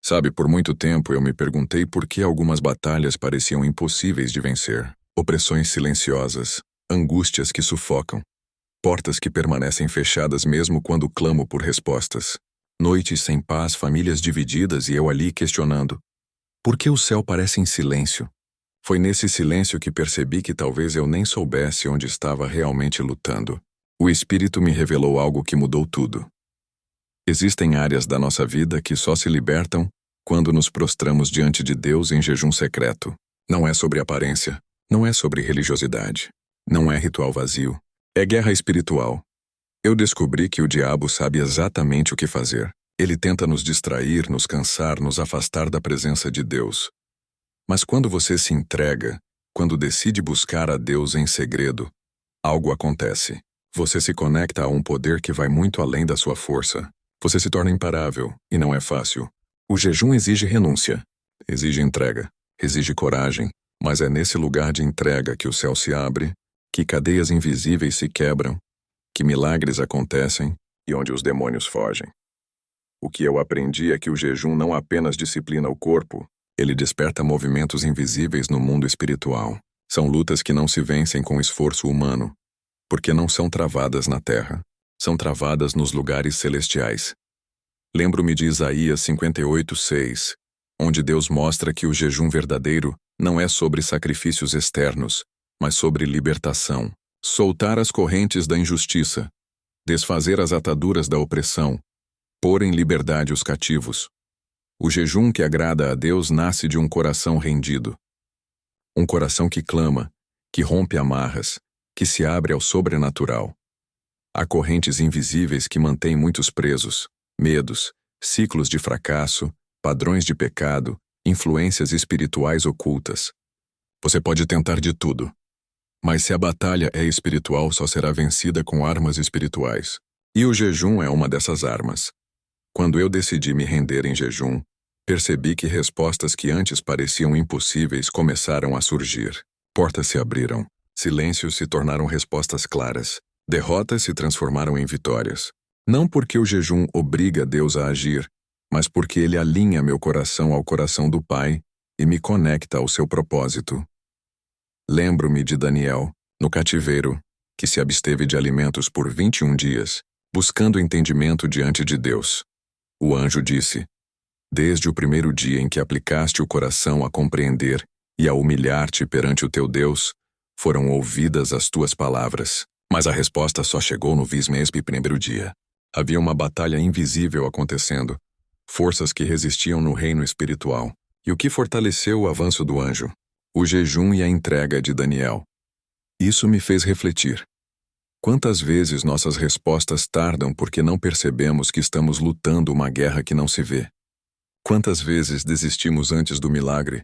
Sabe, por muito tempo eu me perguntei por que algumas batalhas pareciam impossíveis de vencer. Opressões silenciosas, angústias que sufocam, portas que permanecem fechadas mesmo quando clamo por respostas. Noites sem paz, famílias divididas e eu ali questionando. Por que o céu parece em silêncio? Foi nesse silêncio que percebi que talvez eu nem soubesse onde estava realmente lutando. O Espírito me revelou algo que mudou tudo. Existem áreas da nossa vida que só se libertam quando nos prostramos diante de Deus em jejum secreto. Não é sobre aparência, não é sobre religiosidade, não é ritual vazio, é guerra espiritual. Eu descobri que o diabo sabe exatamente o que fazer. Ele tenta nos distrair, nos cansar, nos afastar da presença de Deus. Mas quando você se entrega, quando decide buscar a Deus em segredo, algo acontece. Você se conecta a um poder que vai muito além da sua força. Você se torna imparável, e não é fácil. O jejum exige renúncia, exige entrega, exige coragem, mas é nesse lugar de entrega que o céu se abre, que cadeias invisíveis se quebram, que milagres acontecem e onde os demônios fogem. O que eu aprendi é que o jejum não apenas disciplina o corpo, ele desperta movimentos invisíveis no mundo espiritual. São lutas que não se vencem com esforço humano, porque não são travadas na terra, são travadas nos lugares celestiais. Lembro-me de Isaías 58:6, onde Deus mostra que o jejum verdadeiro não é sobre sacrifícios externos, mas sobre libertação. Soltar as correntes da injustiça, desfazer as ataduras da opressão, pôr em liberdade os cativos. O jejum que agrada a Deus nasce de um coração rendido. Um coração que clama, que rompe amarras, que se abre ao sobrenatural. Há correntes invisíveis que mantêm muitos presos, medos, ciclos de fracasso, padrões de pecado, influências espirituais ocultas. Você pode tentar de tudo, mas se a batalha é espiritual, só será vencida com armas espirituais. E o jejum é uma dessas armas. Quando eu decidi me render em jejum, percebi que respostas que antes pareciam impossíveis começaram a surgir. Portas se abriram, silêncios se tornaram respostas claras, derrotas se transformaram em vitórias. Não porque o jejum obriga Deus a agir, mas porque ele alinha meu coração ao coração do Pai e me conecta ao seu propósito. Lembro-me de Daniel, no cativeiro, que se absteve de alimentos por 21 dias, buscando entendimento diante de Deus. O anjo disse: desde o primeiro dia em que aplicaste o coração a compreender e a humilhar-te perante o teu Deus, foram ouvidas as tuas palavras. Mas a resposta só chegou no 21º dia. Havia uma batalha invisível acontecendo, forças que resistiam no reino espiritual. E o que fortaleceu o avanço do anjo? O jejum e a entrega de Daniel. Isso me fez refletir. Quantas vezes nossas respostas tardam porque não percebemos que estamos lutando uma guerra que não se vê? Quantas vezes desistimos antes do milagre,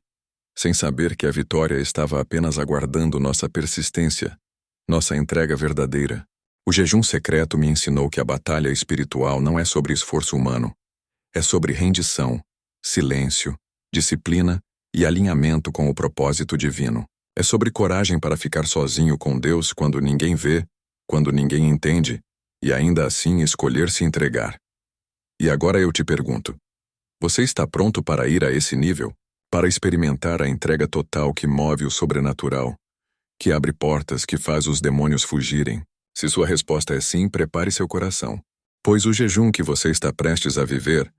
sem saber que a vitória estava apenas aguardando nossa persistência, nossa entrega verdadeira? O jejum secreto me ensinou que a batalha espiritual não é sobre esforço humano, é sobre rendição, silêncio, disciplina e alinhamento com o propósito divino. É sobre coragem para ficar sozinho com Deus quando ninguém vê, quando ninguém entende, e ainda assim escolher se entregar. E agora eu te pergunto, você está pronto para ir a esse nível? Para experimentar a entrega total que move o sobrenatural, que abre portas, que faz os demônios fugirem? Se sua resposta é sim, prepare seu coração, pois o jejum que você está prestes a viver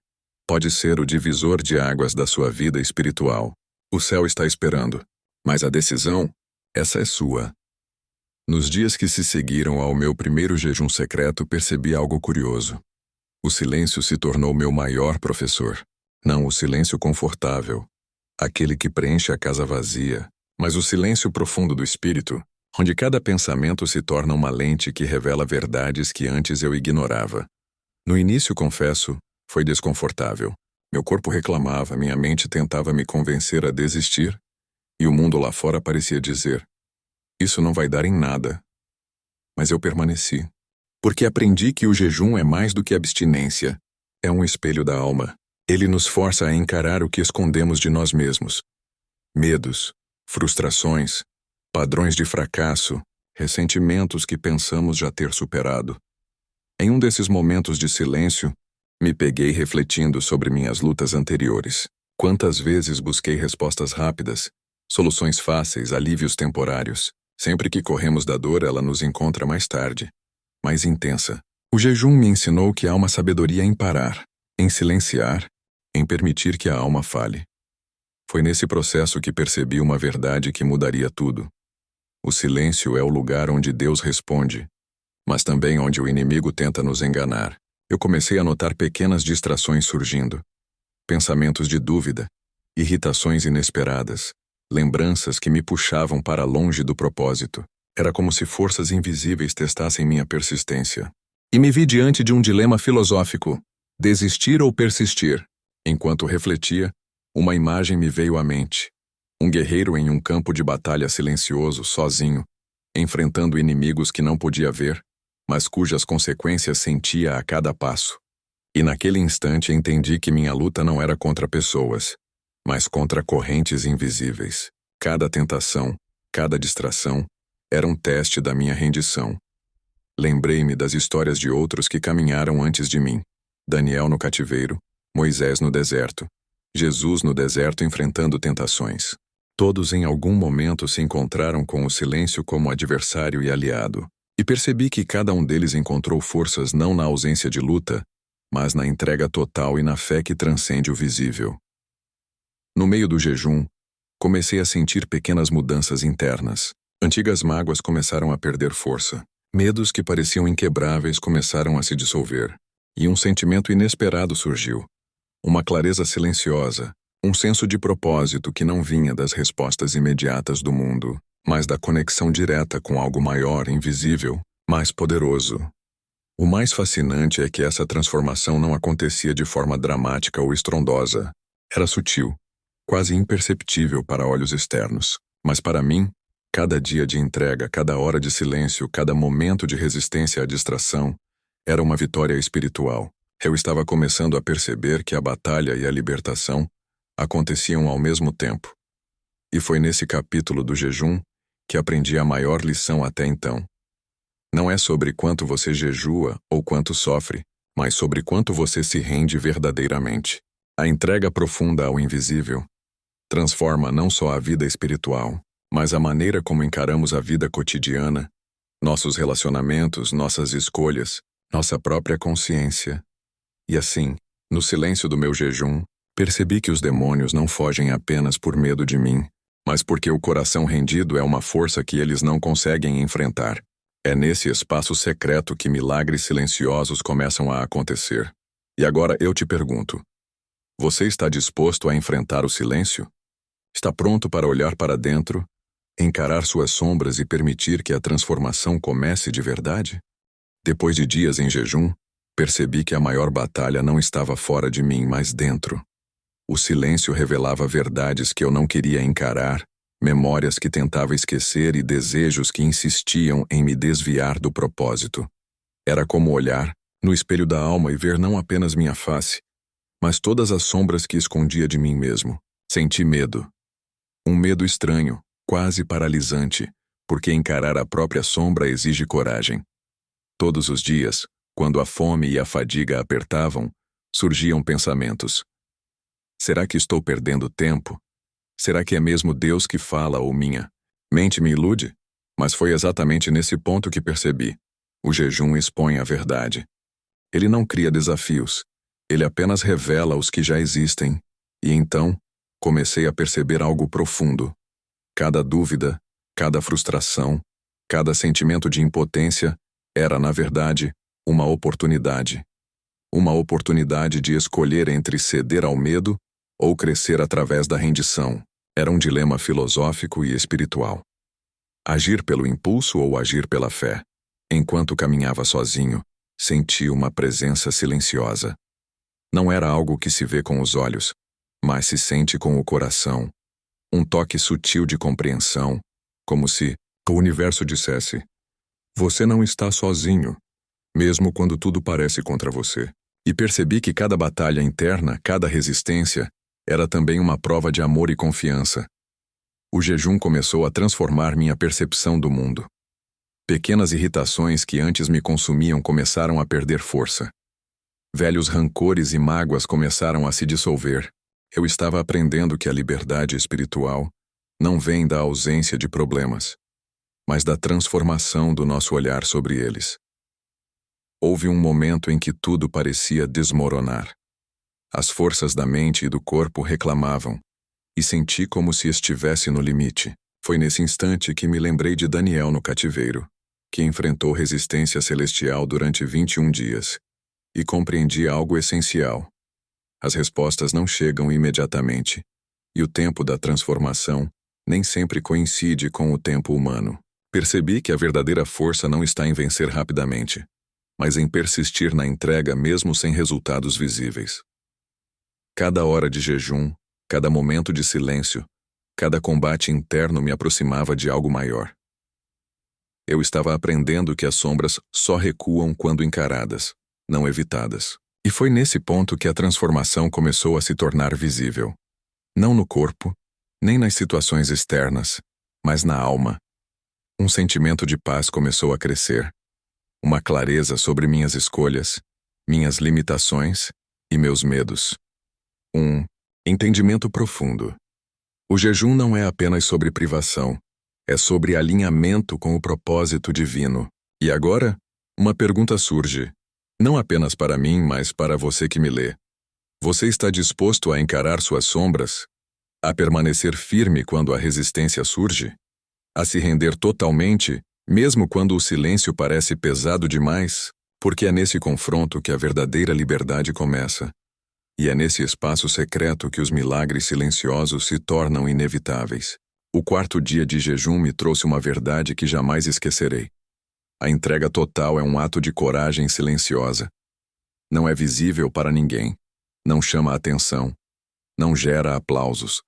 pode ser o divisor de águas da sua vida espiritual. O céu está esperando, mas a decisão, essa é sua. Nos dias que se seguiram ao meu primeiro jejum secreto, percebi algo curioso. O silêncio se tornou meu maior professor. Não o silêncio confortável, aquele que preenche a casa vazia, mas o silêncio profundo do espírito, onde cada pensamento se torna uma lente que revela verdades que antes eu ignorava. No início, confesso, foi desconfortável. Meu corpo reclamava, minha mente tentava me convencer a desistir, e o mundo lá fora parecia dizer: isso não vai dar em nada. Mas eu permaneci, porque aprendi que o jejum é mais do que abstinência, é um espelho da alma. Ele nos força a encarar o que escondemos de nós mesmos. Medos, frustrações, padrões de fracasso, ressentimentos que pensamos já ter superado. Em um desses momentos de silêncio, Me peguei refletindo sobre minhas lutas anteriores. Quantas vezes busquei respostas rápidas, soluções fáceis, alívios temporários. Sempre que corremos da dor, ela nos encontra mais tarde, mais intensa. O jejum me ensinou que há uma sabedoria em parar, em silenciar, em permitir que a alma fale. Foi nesse processo que percebi uma verdade que mudaria tudo. O silêncio é o lugar onde Deus responde, mas também onde o inimigo tenta nos enganar. Eu comecei a notar pequenas distrações surgindo. Pensamentos de dúvida, irritações inesperadas, lembranças que me puxavam para longe do propósito. Era como se forças invisíveis testassem minha persistência. E me vi diante de um dilema filosófico: desistir ou persistir. Enquanto refletia, uma imagem me veio à mente. Um guerreiro em um campo de batalha silencioso, sozinho, enfrentando inimigos que não podia ver, mas cujas consequências sentia a cada passo. E naquele instante entendi que minha luta não era contra pessoas, mas contra correntes invisíveis. Cada tentação, cada distração, era um teste da minha rendição. Lembrei-me das histórias de outros que caminharam antes de mim. Daniel no cativeiro, Moisés no deserto, Jesus no deserto enfrentando tentações. Todos em algum momento se encontraram com o silêncio como adversário e aliado. E percebi que cada um deles encontrou forças não na ausência de luta, mas na entrega total e na fé que transcende o visível. No meio do jejum, comecei a sentir pequenas mudanças internas. Antigas mágoas começaram a perder força. Medos que pareciam inquebráveis começaram a se dissolver. E um sentimento inesperado surgiu. Uma clareza silenciosa, um senso de propósito que não vinha das respostas imediatas do mundo, mas da conexão direta com algo maior, invisível, mais poderoso. O mais fascinante é que essa transformação não acontecia de forma dramática ou estrondosa. Era sutil, quase imperceptível para olhos externos. Mas para mim, cada dia de entrega, cada hora de silêncio, cada momento de resistência à distração, era uma vitória espiritual. Eu estava começando a perceber que a batalha e a libertação aconteciam ao mesmo tempo. E foi nesse capítulo do jejum que aprendi a maior lição até então. Não é sobre quanto você jejua ou quanto sofre, mas sobre quanto você se rende verdadeiramente. A entrega profunda ao invisível transforma não só a vida espiritual, mas a maneira como encaramos a vida cotidiana, nossos relacionamentos, nossas escolhas, nossa própria consciência. E assim, no silêncio do meu jejum, percebi que os demônios não fogem apenas por medo de mim, mas porque o coração rendido é uma força que eles não conseguem enfrentar. É nesse espaço secreto que milagres silenciosos começam a acontecer. E agora eu te pergunto: você está disposto a enfrentar o silêncio? Está pronto para olhar para dentro, encarar suas sombras e permitir que a transformação comece de verdade? Depois de dias em jejum, percebi que a maior batalha não estava fora de mim, mas dentro. O silêncio revelava verdades que eu não queria encarar, memórias que tentava esquecer e desejos que insistiam em me desviar do propósito. Era como olhar no espelho da alma e ver não apenas minha face, mas todas as sombras que escondia de mim mesmo. Senti medo. Um medo estranho, quase paralisante, porque encarar a própria sombra exige coragem. Todos os dias, quando a fome e a fadiga apertavam, surgiam pensamentos. Será que estou perdendo tempo? Será que é mesmo Deus que fala ou minha mente me ilude? Mas foi exatamente nesse ponto que percebi. O jejum expõe a verdade. Ele não cria desafios. Ele apenas revela os que já existem. E então, comecei a perceber algo profundo. Cada dúvida, cada frustração, cada sentimento de impotência era, na verdade, uma oportunidade. Uma oportunidade de escolher entre ceder ao medo ou crescer através da rendição. Era um dilema filosófico e espiritual. Agir pelo impulso ou agir pela fé? Enquanto caminhava sozinho, senti uma presença silenciosa. Não era algo que se vê com os olhos, mas se sente com o coração. Um toque sutil de compreensão, como se o universo dissesse: você não está sozinho, mesmo quando tudo parece contra você. E percebi que cada batalha interna, cada resistência, era também uma prova de amor e confiança. O jejum começou a transformar minha percepção do mundo. Pequenas irritações que antes me consumiam começaram a perder força. Velhos rancores e mágoas começaram a se dissolver. Eu estava aprendendo que a liberdade espiritual não vem da ausência de problemas, mas da transformação do nosso olhar sobre eles. Houve um momento em que tudo parecia desmoronar. As forças da mente e do corpo reclamavam, e senti como se estivesse no limite. Foi nesse instante que me lembrei de Daniel no cativeiro, que enfrentou resistência celestial durante 21 dias, e compreendi algo essencial. As respostas não chegam imediatamente, e o tempo da transformação nem sempre coincide com o tempo humano. Percebi que a verdadeira força não está em vencer rapidamente, mas em persistir na entrega mesmo sem resultados visíveis. Cada hora de jejum, cada momento de silêncio, cada combate interno me aproximava de algo maior. Eu estava aprendendo que as sombras só recuam quando encaradas, não evitadas. E foi nesse ponto que a transformação começou a se tornar visível. Não no corpo, nem nas situações externas, mas na alma. Um sentimento de paz começou a crescer. Uma clareza sobre minhas escolhas, minhas limitações e meus medos. Um entendimento profundo. O jejum não é apenas sobre privação, é sobre alinhamento com o propósito divino. E agora, uma pergunta surge, não apenas para mim, mas para você que me lê. Você está disposto a encarar suas sombras? A permanecer firme quando a resistência surge? A se render totalmente, mesmo quando o silêncio parece pesado demais? Porque é nesse confronto que a verdadeira liberdade começa. E é nesse espaço secreto que os milagres silenciosos se tornam inevitáveis. O 4º dia de jejum me trouxe uma verdade que jamais esquecerei. A entrega total é um ato de coragem silenciosa. Não é visível para ninguém, não chama atenção, não gera aplausos.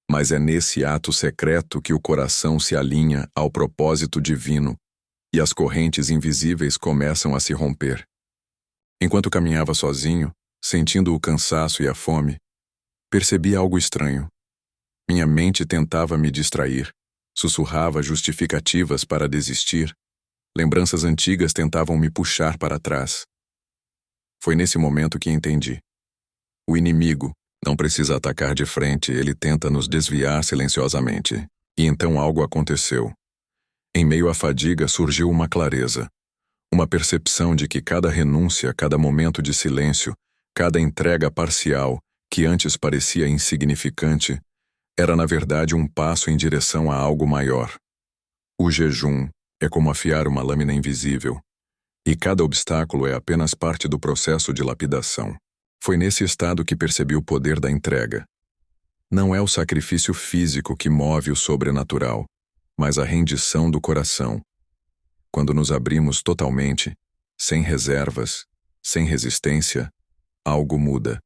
Mas é nesse ato secreto que o coração se alinha ao propósito divino e as correntes invisíveis começam a se romper. Enquanto caminhava sozinho, sentindo o cansaço e a fome, percebi algo estranho. Minha mente tentava me distrair, sussurrava justificativas para desistir. Lembranças antigas tentavam me puxar para trás. Foi nesse momento que entendi. O inimigo não precisa atacar de frente, ele tenta nos desviar silenciosamente. E então algo aconteceu. Em meio à fadiga surgiu uma clareza, uma percepção de que cada renúncia, cada momento de silêncio, cada entrega parcial, que antes parecia insignificante, era na verdade um passo em direção a algo maior. O jejum é como afiar uma lâmina invisível, e cada obstáculo é apenas parte do processo de lapidação. Foi nesse estado que percebi o poder da entrega. Não é o sacrifício físico que move o sobrenatural, mas a rendição do coração. Quando nos abrimos totalmente, sem reservas, sem resistência, algo muda.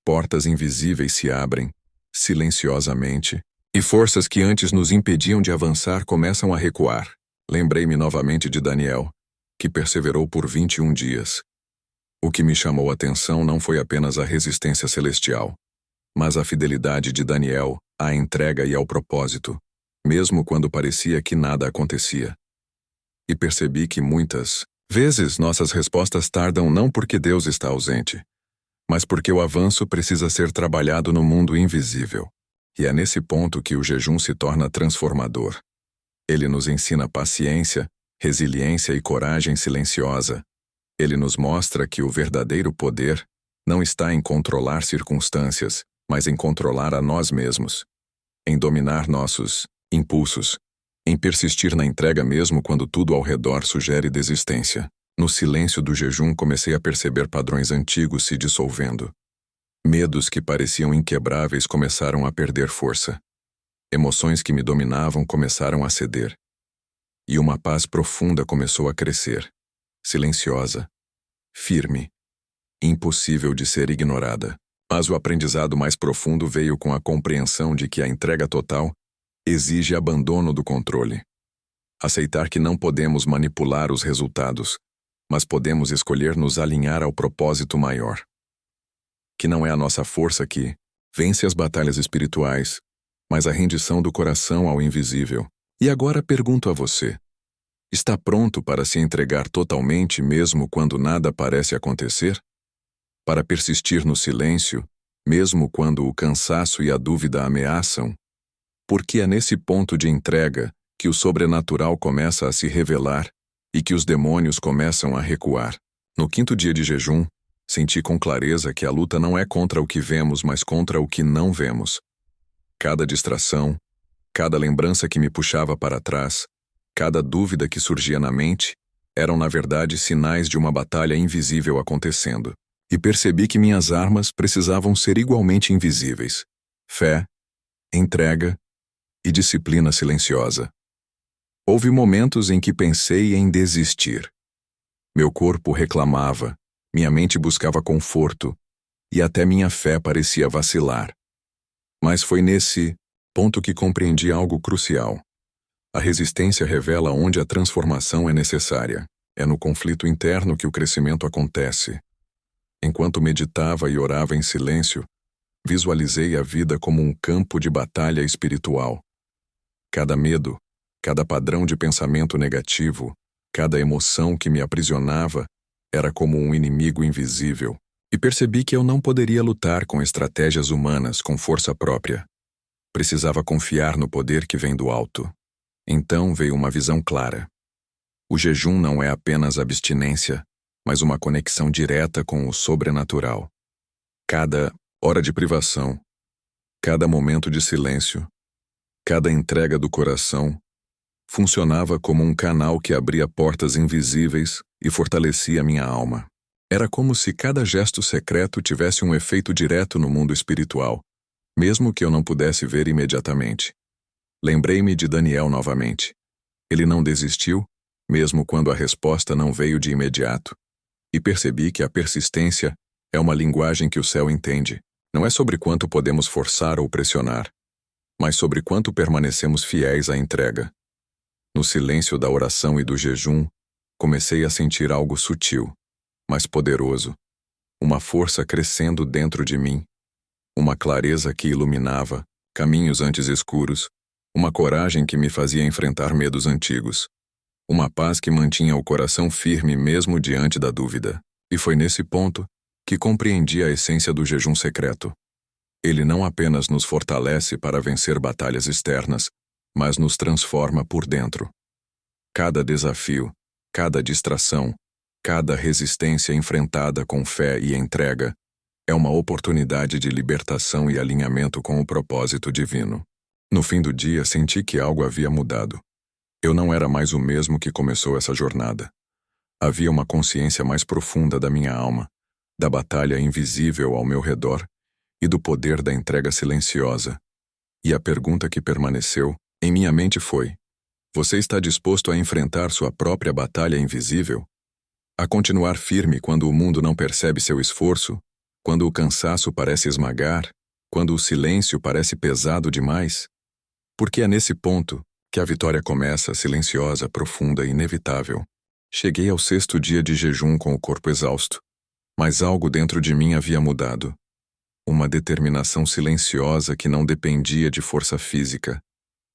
Portas invisíveis se abrem, silenciosamente, e forças que antes nos impediam de avançar começam a recuar. Lembrei-me novamente de Daniel, que perseverou por 21 dias. O que me chamou a atenção não foi apenas a resistência celestial, mas a fidelidade de Daniel à entrega e ao propósito, mesmo quando parecia que nada acontecia. E percebi que muitas vezes nossas respostas tardam não porque Deus está ausente, mas porque o avanço precisa ser trabalhado no mundo invisível. E é nesse ponto que o jejum se torna transformador. Ele nos ensina paciência, resiliência e coragem silenciosa. Ele nos mostra que o verdadeiro poder não está em controlar circunstâncias, mas em controlar a nós mesmos, em dominar nossos impulsos, em persistir na entrega mesmo quando tudo ao redor sugere desistência. No silêncio do jejum comecei a perceber padrões antigos se dissolvendo. Medos que pareciam inquebráveis começaram a perder força. Emoções que me dominavam começaram a ceder. E uma paz profunda começou a crescer, silenciosa, firme, impossível de ser ignorada. Mas o aprendizado mais profundo veio com a compreensão de que a entrega total exige abandono do controle. Aceitar que não podemos manipular os resultados, mas podemos escolher nos alinhar ao propósito maior. Que não é a nossa força que vence as batalhas espirituais, mas a rendição do coração ao invisível. E agora pergunto a você: está pronto para se entregar totalmente mesmo quando nada parece acontecer? para persistir no silêncio, mesmo quando o cansaço e a dúvida ameaçam, porque é nesse ponto de entrega que o sobrenatural começa a se revelar e que os demônios começam a recuar. No 5º dia de jejum, senti com clareza que a luta não é contra o que vemos, mas contra o que não vemos. Cada distração, cada lembrança que me puxava para trás, cada dúvida que surgia na mente, eram na verdade sinais de uma batalha invisível acontecendo. E percebi que minhas armas precisavam ser igualmente invisíveis: fé, entrega e disciplina silenciosa. Houve momentos em que pensei em desistir. Meu corpo reclamava, minha mente buscava conforto e até minha fé parecia vacilar. Mas foi nesse ponto que compreendi algo crucial. A resistência revela onde a transformação é necessária. É no conflito interno que o crescimento acontece. Enquanto meditava e orava em silêncio, visualizei a vida como um campo de batalha espiritual. Cada medo, cada padrão de pensamento negativo, cada emoção que me aprisionava era como um inimigo invisível. E percebi que eu não poderia lutar com estratégias humanas com força própria. Precisava confiar no poder que vem do alto. Então veio uma visão clara. O jejum não é apenas abstinência, mas uma conexão direta com o sobrenatural. Cada hora de privação, cada momento de silêncio, cada entrega do coração, funcionava como um canal que abria portas invisíveis e fortalecia minha alma. Era como se cada gesto secreto tivesse um efeito direto no mundo espiritual, mesmo que eu não pudesse ver imediatamente. Lembrei-me de Daniel novamente. Ele não desistiu, mesmo quando a resposta não veio de imediato. E percebi que a persistência é uma linguagem que o céu entende. Não é sobre quanto podemos forçar ou pressionar, mas sobre quanto permanecemos fiéis à entrega. No silêncio da oração e do jejum, comecei a sentir algo sutil, mas poderoso, uma força crescendo dentro de mim, uma clareza que iluminava caminhos antes escuros, uma coragem que me fazia enfrentar medos antigos, uma paz que mantinha o coração firme mesmo diante da dúvida. E foi nesse ponto que compreendi a essência do jejum secreto. Ele não apenas nos fortalece para vencer batalhas externas, mas nos transforma por dentro. Cada desafio, cada distração, cada resistência enfrentada com fé e entrega é uma oportunidade de libertação e alinhamento com o propósito divino. No fim do dia, senti que algo havia mudado. Eu não era mais o mesmo que começou essa jornada. Havia uma consciência mais profunda da minha alma, da batalha invisível ao meu redor e do poder da entrega silenciosa. E a pergunta que permaneceu em minha mente foi: você está disposto a enfrentar sua própria batalha invisível? A continuar firme quando o mundo não percebe seu esforço? Quando o cansaço parece esmagar? Quando o silêncio parece pesado demais? Porque é nesse ponto que a vitória começa, silenciosa, profunda e inevitável. Cheguei ao 6º dia de jejum com o corpo exausto, mas algo dentro de mim havia mudado. Uma determinação silenciosa que não dependia de força física,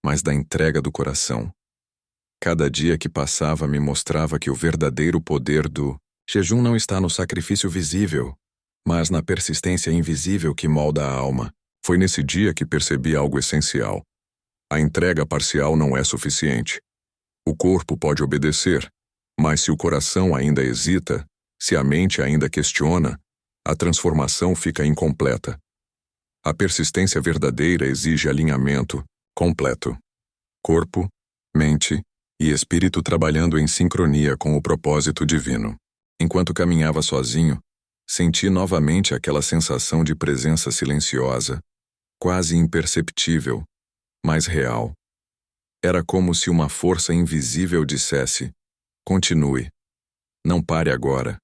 mas da entrega do coração. Cada dia que passava me mostrava que o verdadeiro poder do jejum não está no sacrifício visível, mas na persistência invisível que molda a alma. Foi nesse dia que percebi algo essencial. A entrega parcial não é suficiente. O corpo pode obedecer, mas se o coração ainda hesita, se a mente ainda questiona, a transformação fica incompleta. A persistência verdadeira exige alinhamento completo. Corpo, mente e espírito trabalhando em sincronia com o propósito divino. Enquanto caminhava sozinho, senti novamente aquela sensação de presença silenciosa, quase imperceptível, mas real. Era como se uma força invisível dissesse: continue. Não pare agora.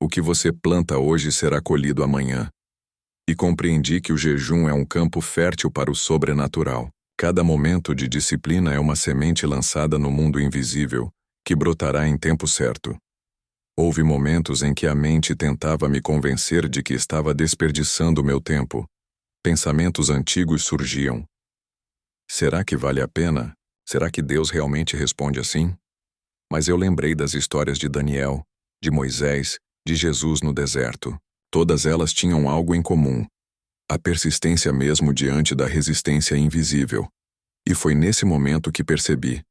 O que você planta hoje será colhido amanhã. E compreendi que o jejum é um campo fértil para o sobrenatural. Cada momento de disciplina é uma semente lançada no mundo invisível, que brotará em tempo certo. Houve momentos em que a mente tentava me convencer de que estava desperdiçando meu tempo. Pensamentos antigos surgiam. Será que vale a pena? Será que Deus realmente responde assim? Mas eu lembrei das histórias de Daniel, de Moisés, de Jesus no deserto. Todas elas tinham algo em comum: a persistência mesmo diante da resistência invisível. E foi nesse momento que percebi: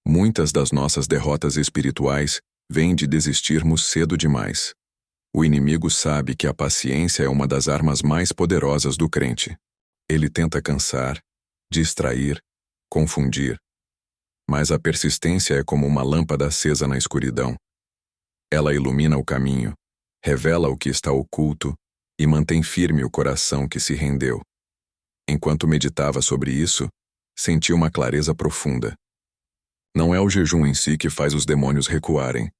muitas das nossas derrotas espirituais vêm de desistirmos cedo demais. O inimigo sabe que a paciência é uma das armas mais poderosas do crente. Ele tenta cansar, distrair, confundir. Mas a persistência é como uma lâmpada acesa na escuridão. Ela ilumina o caminho, revela o que está oculto e mantém firme o coração que se rendeu. Enquanto meditava sobre isso, senti uma clareza profunda. Não é o jejum em si que faz os demônios recuarem,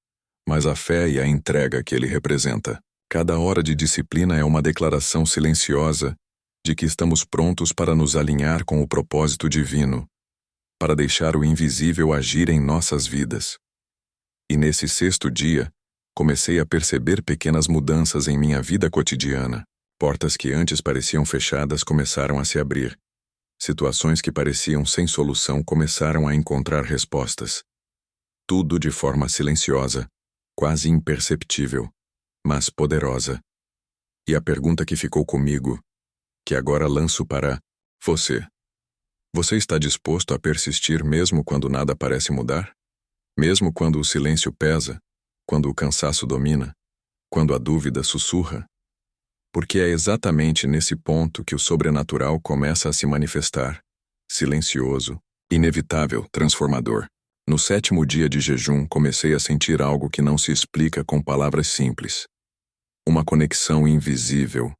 mas a fé e a entrega que ele representa. Cada hora de disciplina é uma declaração silenciosa de que estamos prontos para nos alinhar com o propósito divino, para deixar o invisível agir em nossas vidas. E nesse 6º dia, comecei a perceber pequenas mudanças em minha vida cotidiana. Portas que antes pareciam fechadas começaram a se abrir. Situações que pareciam sem solução começaram a encontrar respostas. Tudo de forma silenciosa, quase imperceptível, mas poderosa. E a pergunta que ficou comigo, que agora lanço para você: você está disposto a persistir mesmo quando nada parece mudar? Mesmo quando o silêncio pesa, quando o cansaço domina, quando a dúvida sussurra? Porque é exatamente nesse ponto que o sobrenatural começa a se manifestar, silencioso, inevitável, transformador. No 7º dia de jejum, comecei a sentir algo que não se explica com palavras simples. Uma conexão invisível,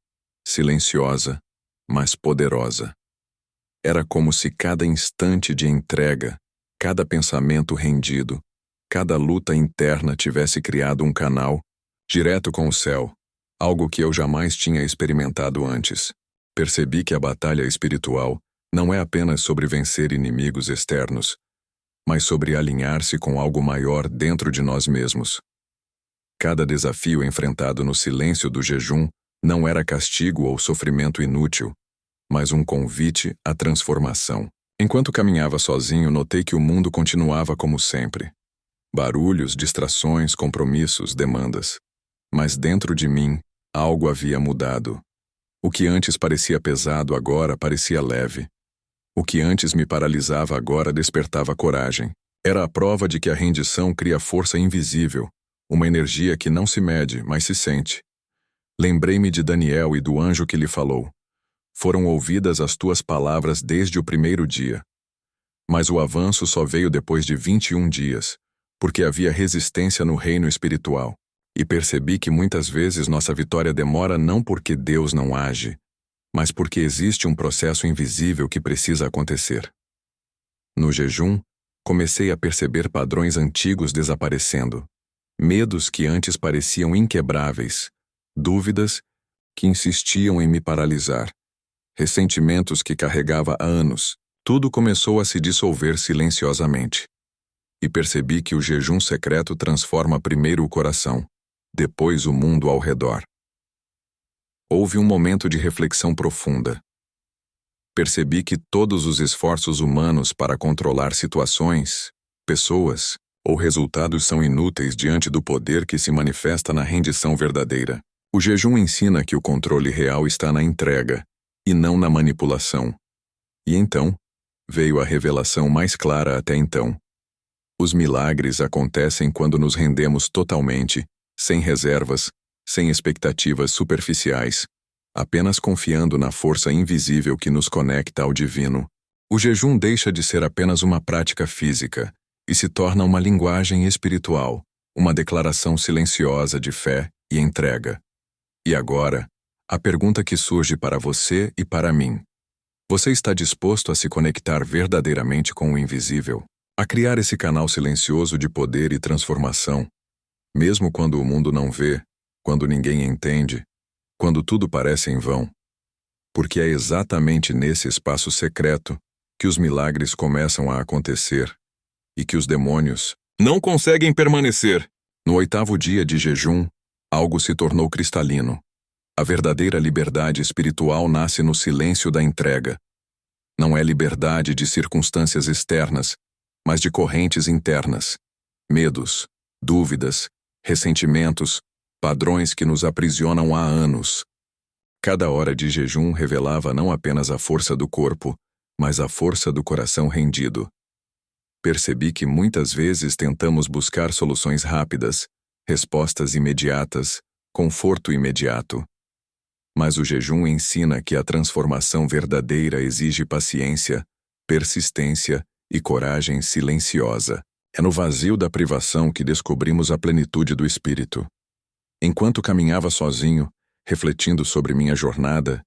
silenciosa, mas poderosa. Era como se cada instante de entrega, cada pensamento rendido, cada luta interna tivesse criado um canal direto com o céu, algo que eu jamais tinha experimentado antes. Percebi que a batalha espiritual não é apenas sobre vencer inimigos externos, mas sobre alinhar-se com algo maior dentro de nós mesmos. Cada desafio enfrentado no silêncio do jejum não era castigo ou sofrimento inútil, mas um convite à transformação. Enquanto caminhava sozinho, notei que o mundo continuava como sempre. Barulhos, distrações, compromissos, demandas. Mas dentro de mim, algo havia mudado. O que antes parecia pesado agora parecia leve. O que antes me paralisava agora despertava coragem. Era a prova de que a rendição cria força invisível, uma energia que não se mede, mas se sente. Lembrei-me de Daniel e do anjo que lhe falou: foram ouvidas as tuas palavras desde o 1º dia. Mas o avanço só veio depois de 21 dias, porque havia resistência no reino espiritual. E percebi que muitas vezes nossa vitória demora não porque Deus não age, mas porque existe um processo invisível que precisa acontecer. No jejum, comecei a perceber padrões antigos desaparecendo, medos que antes pareciam inquebráveis, dúvidas que insistiam em me paralisar, ressentimentos que carregava há anos. Tudo começou a se dissolver silenciosamente. E percebi que o jejum secreto transforma primeiro o coração, depois o mundo ao redor. Houve um momento de reflexão profunda. Percebi que todos os esforços humanos para controlar situações, pessoas ou resultados são inúteis diante do poder que se manifesta na rendição verdadeira. O jejum ensina que o controle real está na entrega, e não na manipulação. E então, veio a revelação mais clara até então. Os milagres acontecem quando nos rendemos totalmente, sem reservas, sem expectativas superficiais, apenas confiando na força invisível que nos conecta ao divino. O jejum deixa de ser apenas uma prática física e se torna uma linguagem espiritual, uma declaração silenciosa de fé e entrega. E agora, a pergunta que surge para você e para mim: você está disposto a se conectar verdadeiramente com o invisível? A criar esse canal silencioso de poder e transformação, mesmo quando o mundo não vê, quando ninguém entende, quando tudo parece em vão? Porque é exatamente nesse espaço secreto que os milagres começam a acontecer e que os demônios não conseguem permanecer. No 8º dia de jejum, algo se tornou cristalino. A verdadeira liberdade espiritual nasce no silêncio da entrega. Não é liberdade de circunstâncias externas, mas de correntes internas. Medos, dúvidas, ressentimentos, padrões que nos aprisionam há anos. Cada hora de jejum revelava não apenas a força do corpo, mas a força do coração rendido. Percebi que muitas vezes tentamos buscar soluções rápidas, respostas imediatas, conforto imediato. Mas o jejum ensina que a transformação verdadeira exige paciência, persistência e coragem silenciosa. É no vazio da privação que descobrimos a plenitude do espírito. Enquanto caminhava sozinho, refletindo sobre minha jornada,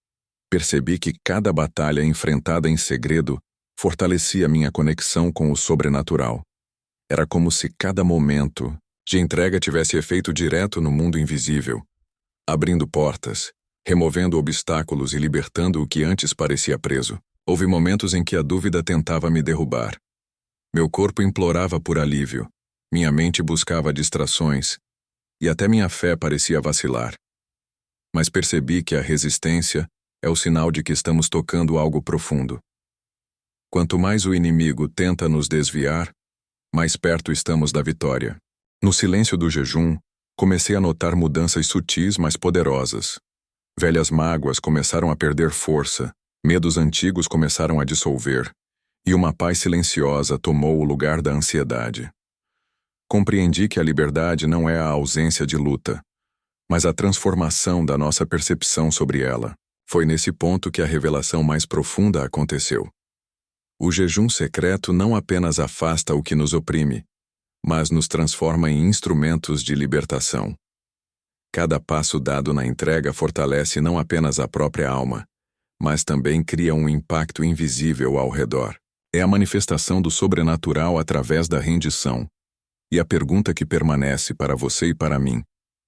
percebi que cada batalha enfrentada em segredo fortalecia minha conexão com o sobrenatural. Era como se cada momento de entrega tivesse efeito direto no mundo invisível, abrindo portas, removendo obstáculos e libertando o que antes parecia preso. Houve momentos em que a dúvida tentava me derrubar. Meu corpo implorava por alívio, minha mente buscava distrações, e até minha fé parecia vacilar. Mas percebi que a resistência é o sinal de que estamos tocando algo profundo. Quanto mais o inimigo tenta nos desviar, mais perto estamos da vitória. No silêncio do jejum, comecei a notar mudanças sutis, mas poderosas. Velhas mágoas começaram a perder força, medos antigos começaram a dissolver, e uma paz silenciosa tomou o lugar da ansiedade. Compreendi que a liberdade não é a ausência de luta, mas a transformação da nossa percepção sobre ela. Foi nesse ponto que a revelação mais profunda aconteceu. O jejum secreto não apenas afasta o que nos oprime, mas nos transforma em instrumentos de libertação. Cada passo dado na entrega fortalece não apenas a própria alma, mas também cria um impacto invisível ao redor. É a manifestação do sobrenatural através da rendição. E a pergunta que permanece para você e para mim: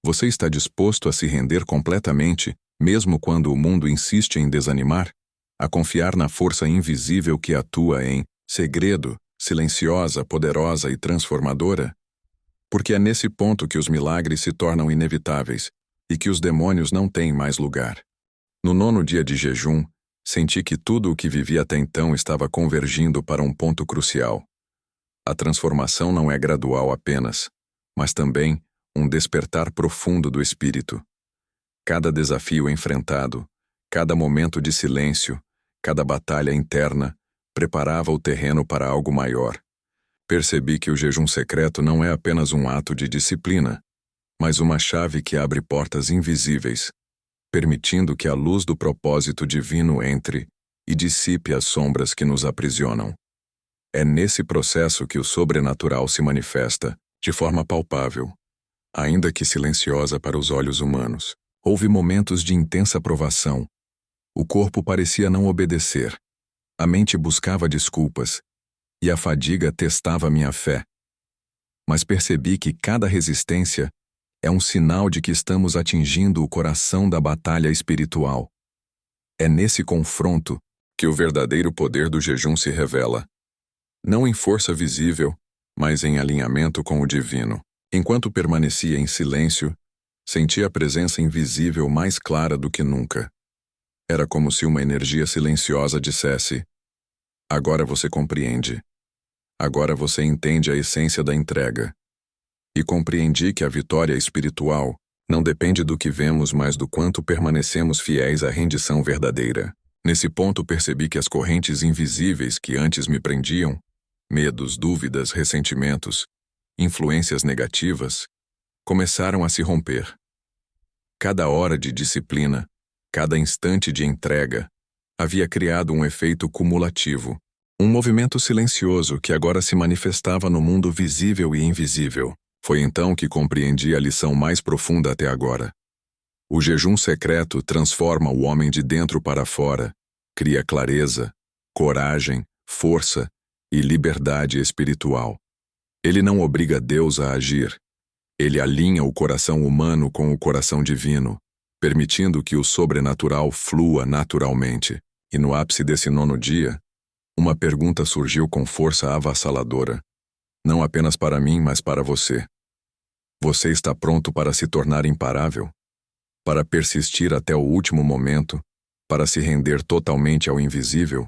você está disposto a se render completamente, mesmo quando o mundo insiste em desanimar? A confiar na força invisível que atua em segredo, silenciosa, poderosa e transformadora? Porque é nesse ponto que os milagres se tornam inevitáveis e que os demônios não têm mais lugar. No 9º dia de jejum, senti que tudo o que vivi até então estava convergindo para um ponto crucial. A transformação não é gradual apenas, mas também um despertar profundo do espírito. Cada desafio enfrentado, cada momento de silêncio, cada batalha interna, preparava o terreno para algo maior. Percebi que o jejum secreto não é apenas um ato de disciplina, mas uma chave que abre portas invisíveis, permitindo que a luz do propósito divino entre e dissipe as sombras que nos aprisionam. É nesse processo que o sobrenatural se manifesta, de forma palpável, ainda que silenciosa para os olhos humanos. Houve momentos de intensa provação. O corpo parecia não obedecer. A mente buscava desculpas, e a fadiga testava minha fé. Mas percebi que cada resistência é um sinal de que estamos atingindo o coração da batalha espiritual. É nesse confronto que o verdadeiro poder do jejum se revela. Não em força visível, mas em alinhamento com o divino. Enquanto permanecia em silêncio, senti a presença invisível mais clara do que nunca. Era como se uma energia silenciosa dissesse: agora você compreende. Agora você entende a essência da entrega. E compreendi que a vitória espiritual não depende do que vemos, mas do quanto permanecemos fiéis à rendição verdadeira. Nesse ponto percebi que as correntes invisíveis que antes me prendiam, medos, dúvidas, ressentimentos, influências negativas, começaram a se romper. Cada hora de disciplina, cada instante de entrega, havia criado um efeito cumulativo, um movimento silencioso que agora se manifestava no mundo visível e invisível. Foi então que compreendi a lição mais profunda até agora. O jejum secreto transforma o homem de dentro para fora, cria clareza, coragem, força e liberdade espiritual. Ele não obriga Deus a agir. Ele alinha o coração humano com o coração divino, permitindo que o sobrenatural flua naturalmente. E no ápice desse 9º dia, uma pergunta surgiu com força avassaladora. Não apenas para mim, mas para você. Você está pronto para se tornar imparável? Para persistir até o último momento? Para se render totalmente ao invisível?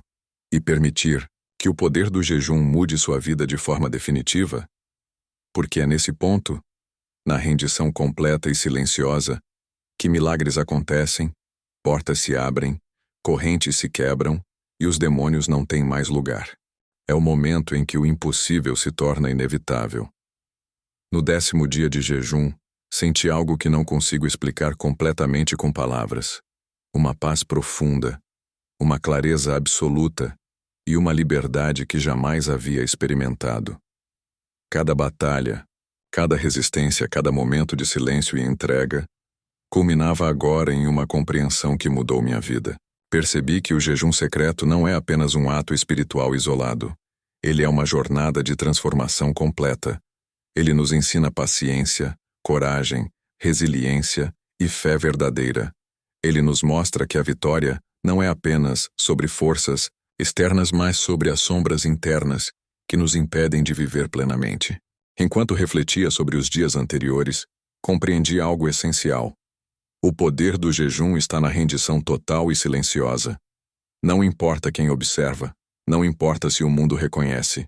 E permitir que o poder do jejum mude sua vida de forma definitiva? Porque é nesse ponto na rendição completa e silenciosa, que milagres acontecem, portas se abrem, correntes se quebram e os demônios não têm mais lugar. É o momento em que o impossível se torna inevitável. No 10º dia de jejum, senti algo que não consigo explicar completamente com palavras. Uma paz profunda, uma clareza absoluta e uma liberdade que jamais havia experimentado. Cada batalha, cada resistência, cada momento de silêncio e entrega, culminava agora em uma compreensão que mudou minha vida. Percebi que o jejum secreto não é apenas um ato espiritual isolado. Ele é uma jornada de transformação completa. Ele nos ensina paciência, coragem, resiliência e fé verdadeira. Ele nos mostra que a vitória não é apenas sobre forças externas, mas sobre as sombras internas que nos impedem de viver plenamente. Enquanto refletia sobre os dias anteriores, compreendi algo essencial. O poder do jejum está na rendição total e silenciosa. Não importa quem observa, não importa se o mundo reconhece.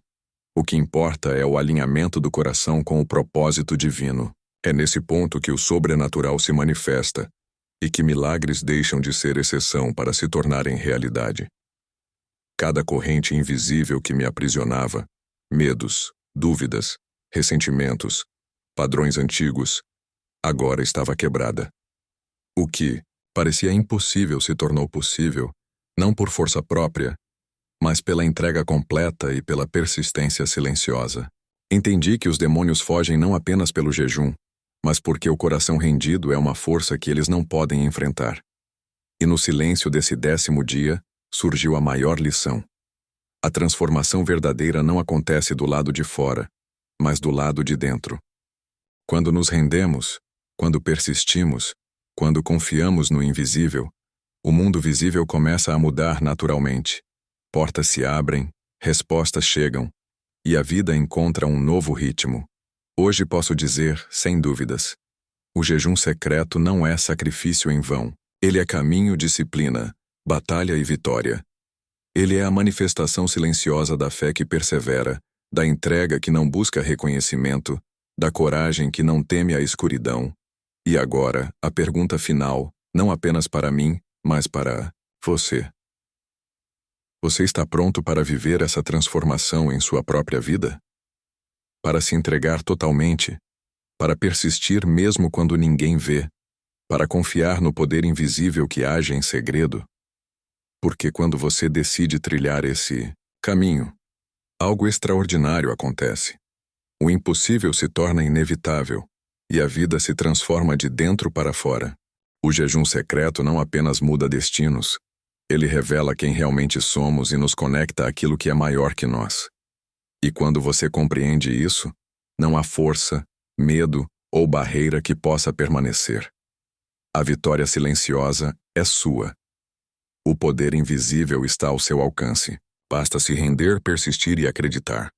O que importa é o alinhamento do coração com o propósito divino. É nesse ponto que o sobrenatural se manifesta e que milagres deixam de ser exceção para se tornarem realidade. Cada corrente invisível que me aprisionava, medos, dúvidas, ressentimentos, padrões antigos, agora estava quebrada. O que parecia impossível se tornou possível, não por força própria, mas pela entrega completa e pela persistência silenciosa. Entendi que os demônios fogem não apenas pelo jejum, mas porque o coração rendido é uma força que eles não podem enfrentar. E no silêncio desse 10º dia, surgiu a maior lição. A transformação verdadeira não acontece do lado de fora, mas do lado de dentro. Quando nos rendemos, quando persistimos, quando confiamos no invisível, o mundo visível começa a mudar naturalmente. Portas se abrem, respostas chegam, e a vida encontra um novo ritmo. Hoje posso dizer, sem dúvidas, o jejum secreto não é sacrifício em vão. Ele é caminho, disciplina, batalha e vitória. Ele é a manifestação silenciosa da fé que persevera, da entrega que não busca reconhecimento, da coragem que não teme a escuridão. E agora, a pergunta final, não apenas para mim, mas para você. Você está pronto para viver essa transformação em sua própria vida? Para se entregar totalmente? Para persistir mesmo quando ninguém vê? Para confiar no poder invisível que age em segredo? Porque quando você decide trilhar esse caminho, algo extraordinário acontece. O impossível se torna inevitável, e a vida se transforma de dentro para fora. O jejum secreto não apenas muda destinos, ele revela quem realmente somos e nos conecta àquilo que é maior que nós. E quando você compreende isso, não há força, medo ou barreira que possa permanecer. A vitória silenciosa é sua. O poder invisível está ao seu alcance. Basta se render, persistir e acreditar.